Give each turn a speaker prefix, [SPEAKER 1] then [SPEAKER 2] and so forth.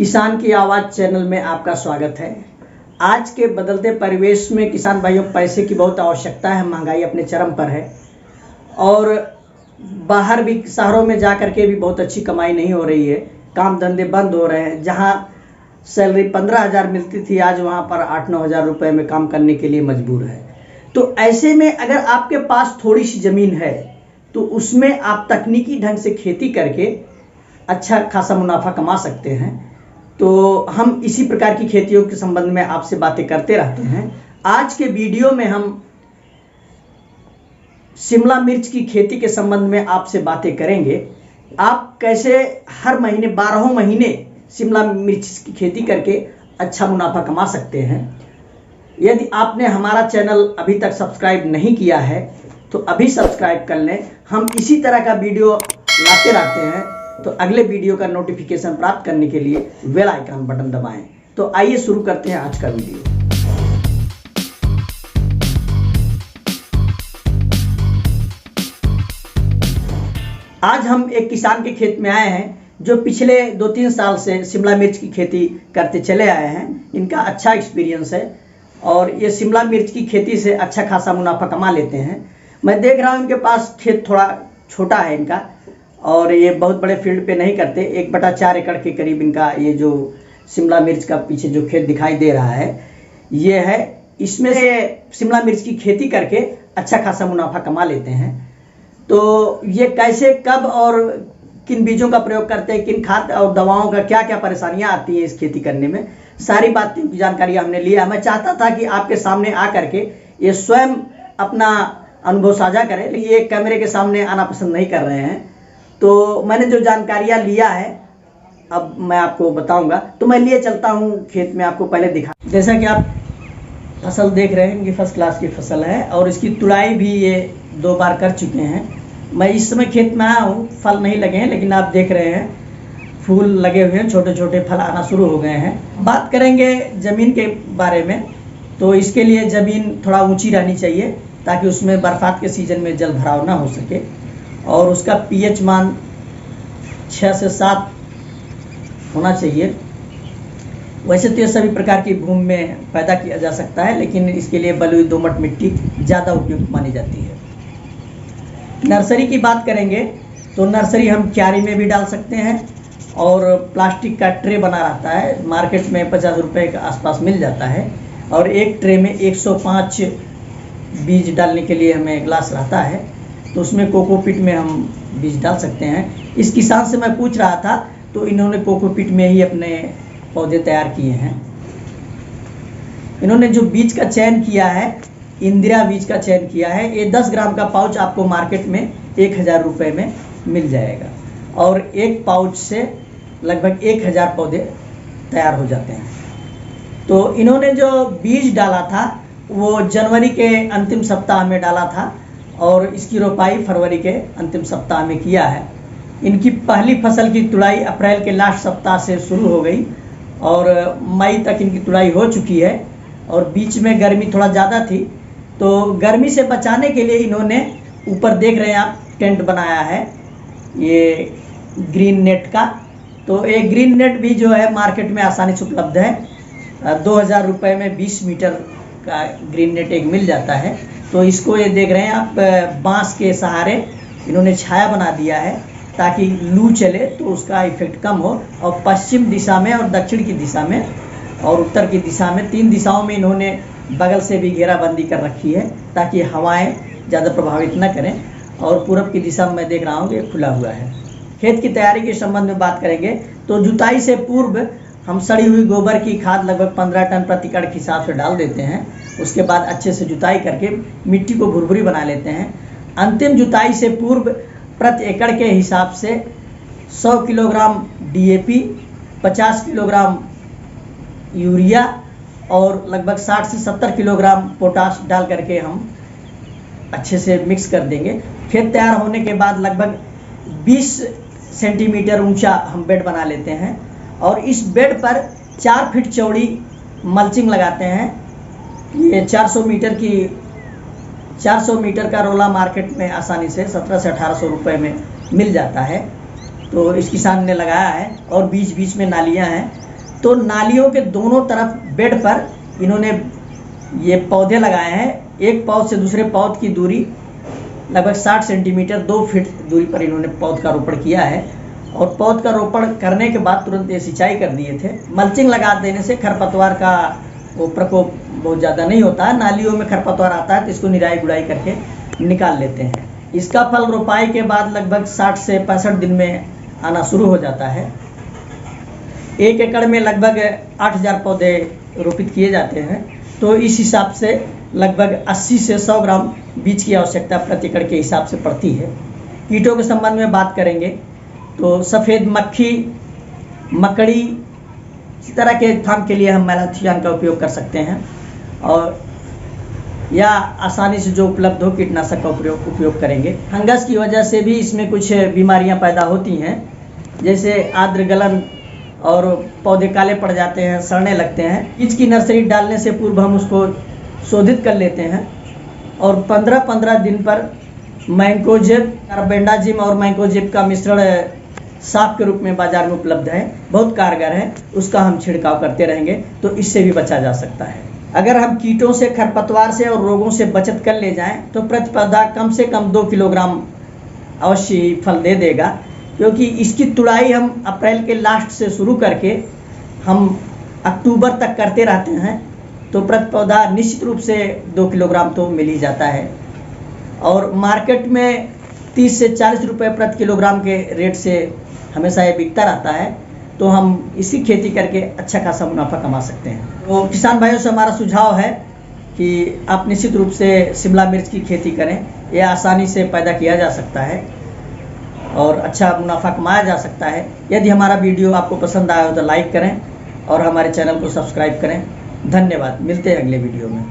[SPEAKER 1] किसान की आवाज़ चैनल में आपका स्वागत है। आज के बदलते परिवेश में किसान भाइयों पैसे की बहुत आवश्यकता है। महंगाई अपने चरम पर है और बाहर भी शहरों में जा कर के भी बहुत अच्छी कमाई नहीं हो रही है। काम धंधे बंद हो रहे हैं। जहां सैलरी 15,000 मिलती थी, आज वहां पर 8-9 हज़ार रुपये में काम करने के लिए मजबूर है। तो ऐसे में अगर आपके पास थोड़ी सी ज़मीन है तो उसमें आप तकनीकी ढंग से खेती करके अच्छा खासा मुनाफा कमा सकते हैं। तो हम इसी प्रकार की खेतियों के संबंध में आपसे बातें करते रहते हैं। आज के वीडियो में हम शिमला मिर्च की खेती के संबंध में आपसे बातें करेंगे। आप कैसे हर महीने 12 महीने शिमला मिर्च की खेती करके अच्छा मुनाफा कमा सकते हैं। यदि आपने हमारा चैनल अभी तक सब्सक्राइब नहीं किया है तो अभी सब्सक्राइब कर लें। हम इसी तरह का वीडियो लाते रहते हैं, तो अगले वीडियो का नोटिफिकेशन प्राप्त करने के लिए बेल आइकन बटन दबाएं। तो आइए शुरू करते हैं आज का वीडियो। आज हम एक किसान के खेत में आए हैं जो पिछले 2-3 साल से शिमला मिर्च की खेती करते चले आए हैं। इनका अच्छा एक्सपीरियंस है और ये शिमला मिर्च की खेती से अच्छा खासा मुनाफा कमा लेते हैं। मैं देख रहा हूँ इनके पास खेत थोड़ा छोटा है इनका और ये बहुत बड़े फील्ड पे नहीं करते। 1/4 एकड़ के करीब इनका ये जो शिमला मिर्च का पीछे जो खेत दिखाई दे रहा है ये है। इसमें से शिमला मिर्च की खेती करके अच्छा खासा मुनाफा कमा लेते हैं। तो ये कैसे, कब और किन बीजों का प्रयोग करते हैं, किन खाद और दवाओं का क्या क्या परेशानियां आती हैं इस खेती करने में, सारी बातें की जानकारी हमने लिया। मैं चाहता था कि आपके सामने आ करके ये स्वयं अपना अनुभव साझा करें, लेकिन ये कैमरे के सामने आना पसंद नहीं कर रहे हैं। तो मैंने जो जानकारियाँ लिया है अब मैं आपको बताऊंगा। तो मैं लिए चलता हूँ खेत में, आपको पहले दिखा। जैसा कि आप फसल देख रहे हैं, ये फर्स्ट क्लास की फसल है और इसकी तुड़ाई भी ये 2 बार कर चुके हैं। मैं इस समय खेत में आया हूँ, फल नहीं लगे हैं लेकिन आप देख रहे हैं फूल लगे हुए हैं, छोटे छोटे फल आना शुरू हो गए हैं। बात करेंगे ज़मीन के बारे में। तो इसके लिए ज़मीन थोड़ा ऊँची रहनी चाहिए ताकि उसमें बरसात के सीज़न में जल भराव ना हो सके और उसका पीएच मान 6 से 7 होना चाहिए। वैसे तो ये सभी प्रकार की भूमि में पैदा किया जा सकता है, लेकिन इसके लिए बलुई दोमट मिट्टी ज़्यादा उपयुक्त मानी जाती है। नर्सरी की बात करेंगे तो नर्सरी हम क्यारी में भी डाल सकते हैं और प्लास्टिक का ट्रे बना रहता है, मार्केट में 50 रुपये के आसपास मिल जाता है और एक ट्रे में 105 बीज डालने के लिए हमें ग्लास रहता है। तो उसमें कोकोपीट में हम बीज डाल सकते हैं। इस किसान से मैं पूछ रहा था तो इन्होंने कोकोपीट में ही अपने पौधे तैयार किए हैं। इन्होंने जो बीज का चयन किया है, इंदिरा बीज का चयन किया है। ये 10 ग्राम का पाउच आपको मार्केट में 1,000 रुपये में मिल जाएगा और एक पाउच से लगभग 1,000 पौधे तैयार हो जाते हैं। तो इन्होंने जो बीज डाला था वो जनवरी के अंतिम सप्ताह में डाला था और इसकी रोपाई फरवरी के अंतिम सप्ताह में किया है। इनकी पहली फसल की तुड़ाई अप्रैल के लास्ट सप्ताह से शुरू हो गई और मई तक इनकी तुड़ाई हो चुकी है और बीच में गर्मी थोड़ा ज़्यादा थी। तो गर्मी से बचाने के लिए इन्होंने ऊपर देख रहे हैं आप टेंट बनाया है ये ग्रीन नेट का। तो एक ग्रीन नेट भी जो है मार्केट में आसानी से उपलब्ध है। 2,000 रुपये में 20 मीटर का ग्रीन नेट एक मिल जाता है। तो इसको ये देख रहे हैं आप, बांस के सहारे इन्होंने छाया बना दिया है ताकि लू चले तो उसका इफेक्ट कम हो। और पश्चिम दिशा में और दक्षिण की दिशा में और उत्तर की दिशा में 3 दिशाओं में इन्होंने बगल से भी घेराबंदी कर रखी है ताकि हवाएं ज़्यादा प्रभावित न करें। और पूरब की दिशा में मैं देख रहा हूँ कि खुला हुआ है। खेत की तैयारी के संबंध में बात करेंगे तो जुताई से पूर्व हम सड़ी हुई गोबर की खाद लगभग 15 टन प्रति एकड़ के हिसाब से डाल देते हैं। उसके बाद अच्छे से जुताई करके मिट्टी को भुरभुरी बना लेते हैं। अंतिम जुताई से पूर्व प्रति एकड़ के हिसाब से 100 किलोग्राम DAP, 50 किलोग्राम यूरिया और लगभग 60 से 70 किलोग्राम पोटाश डाल करके हम अच्छे से मिक्स कर देंगे। खेत तैयार होने के बाद लगभग 20 सेंटीमीटर ऊंचा हम बेड बना लेते हैं और इस बेड पर 4 फीट चौड़ी मल्चिंग लगाते हैं। ये 400 मीटर का रोला मार्केट में आसानी से 1700 से 1800 रुपये में मिल जाता है। तो इस किसान ने लगाया है और बीच बीच में नालियां हैं तो नालियों के दोनों तरफ बेड पर इन्होंने ये पौधे लगाए हैं। एक पौध से दूसरे पौध की दूरी लगभग 60 सेंटीमीटर 2 फीट दूरी पर इन्होंने पौध का रोपण किया है। और पौध का रोपण करने के बाद तुरंत ये सिंचाई कर दिए थे। मल्चिंग लगा देने से खरपतवार का वो प्रकोप बहुत ज़्यादा नहीं होता है। नालियों में खरपतवार आता है तो इसको निराई गुड़ाई करके निकाल लेते हैं। इसका फल रोपाई के बाद लगभग 60 से 65 दिन में आना शुरू हो जाता है। 1 एकड़ में लगभग 8000 पौधे रोपित किए जाते हैं। तो इस हिसाब से लगभग 80 से 100 ग्राम बीज की आवश्यकता प्रति एकड़ के हिसाब से पड़ती है। कीटों के संबंध में बात करेंगे तो सफ़ेद मक्खी, मकड़ी, इस तरह के रोकथाम के लिए हम मैलाथियान का उपयोग कर सकते हैं। और या आसानी से जो उपलब्ध हो कीटनाशक का उपयोग करेंगे। फंगस की वजह से भी इसमें कुछ बीमारियां पैदा होती हैं, जैसे आर्द्र गलन और पौधे काले पड़ जाते हैं, सड़ने लगते हैं। बीज की नर्सरी डालने से पूर्व हम उसको शोधित कर लेते हैं और 15-15 दिन पर मैंकोजेब, कार्बेंडाजिम और मैंकोजेब का मिश्रण साफ के रूप में बाजार में उपलब्ध है, बहुत कारगर है। उसका हम छिड़काव करते रहेंगे तो इससे भी बचा जा सकता है। अगर हम कीटों से, खरपतवार से और रोगों से बचत कर ले जाएं तो प्रति पौधा कम से कम 2 किलोग्राम अवश्य फल दे देगा, क्योंकि इसकी तुड़ाई हम अप्रैल के लास्ट से शुरू करके हम अक्टूबर तक करते रहते हैं। तो प्रति पौधा निश्चित रूप से 2 किलोग्राम तो मिल ही जाता है। और मार्केट में 30 से 40 रुपये प्रति किलोग्राम के रेट से हमेशा ये बिकता रहता है। तो हम इसकी खेती करके अच्छा खासा मुनाफा कमा सकते हैं। तो किसान भाइयों से हमारा सुझाव है कि आप निश्चित रूप से शिमला मिर्च की खेती करें। यह आसानी से पैदा किया जा सकता है और अच्छा मुनाफा कमाया जा सकता है। यदि हमारा वीडियो आपको पसंद आया हो तो लाइक करें और हमारे चैनल को सब्सक्राइब करें। धन्यवाद। मिलते हैं अगले वीडियो में।